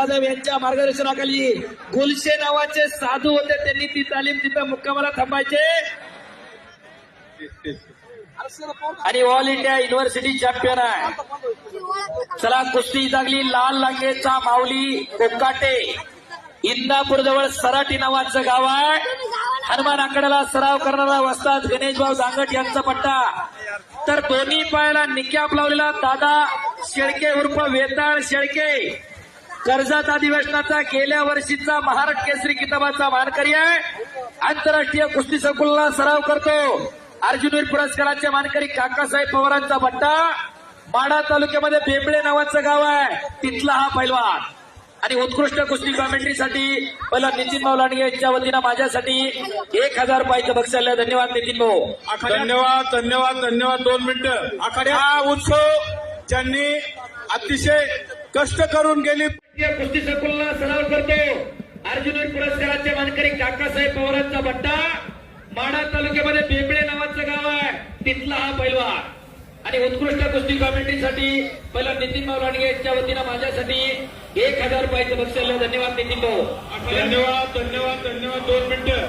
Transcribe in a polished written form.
जाधव यांच्या मार्गदर्शनाखाली गुलशे नावाचे साधू होते, त्यांनी ती तालीम तिथं मुक्कामाला थांबायचे आणि ऑल इंडिया युनिव्हर्सिटी चॅम्पियन आहे। चला कुस्ती लागली लाल लांगेचा माऊली कोकाटे, इंदापूर जवळ सराटी नावाचं गाव आहे। हनुमान आकड्याला सराव करणारा वस्ताद गणेशभाऊ दांगट यांचा पट्टा, तर दोन्ही पायाला निक्याप लावलेला दादा शेळके उर्फ वेताळ शेळके, कर्जत अधिवेशनाचा गेल्या वर्षीचा महाराष्ट्र केसरी किताबाचा मानकरी आहे। आंतरराष्ट्रीय कुस्ती संकुलला सराव करतो। अर्जुनवीर पुरस्काराचे मानकरी काकासाहेब पवारांचा पट्टा, माढा तालुक्यामध्ये बेंबळे नावाचं गाव आहे, तिथला हा पैलवान। आणि उत्कृष्ट कुस्ती कॉमेंट्रीसाठी पहिला नितीन भाऊ लांडगे यांच्या वतीनं माझ्यासाठी 1000 रुपयाचं बक्षीस। धन्यवाद नितीन भाऊ। धन्यवाद धन्यवाद धन्यवाद। 2 मिनिटं। हा उत्सव ज्यांनी अतिशय कष्ट करून गेली कुस्ती संकुलला सराव करतो। अर्जुनवीर पुरस्काराचे मानकरी काकासाहेब पवारांचा पट्टा, माढा तालुक्यामध्ये बेंबळे नावाचं गाव आहे, तिथला हा पैलवान। आणि उत्कृष्ट कुस्ती कॉमेंट्रीसाठी पहिला नितीन भाऊ लांडगे यांच्या वतीनं माझ्यासाठी 1000 रुपयाचं बक्षीस। धन्यवाद नितीन भाऊ। धन्यवाद धन्यवाद धन्यवाद। 2 मिनिटं।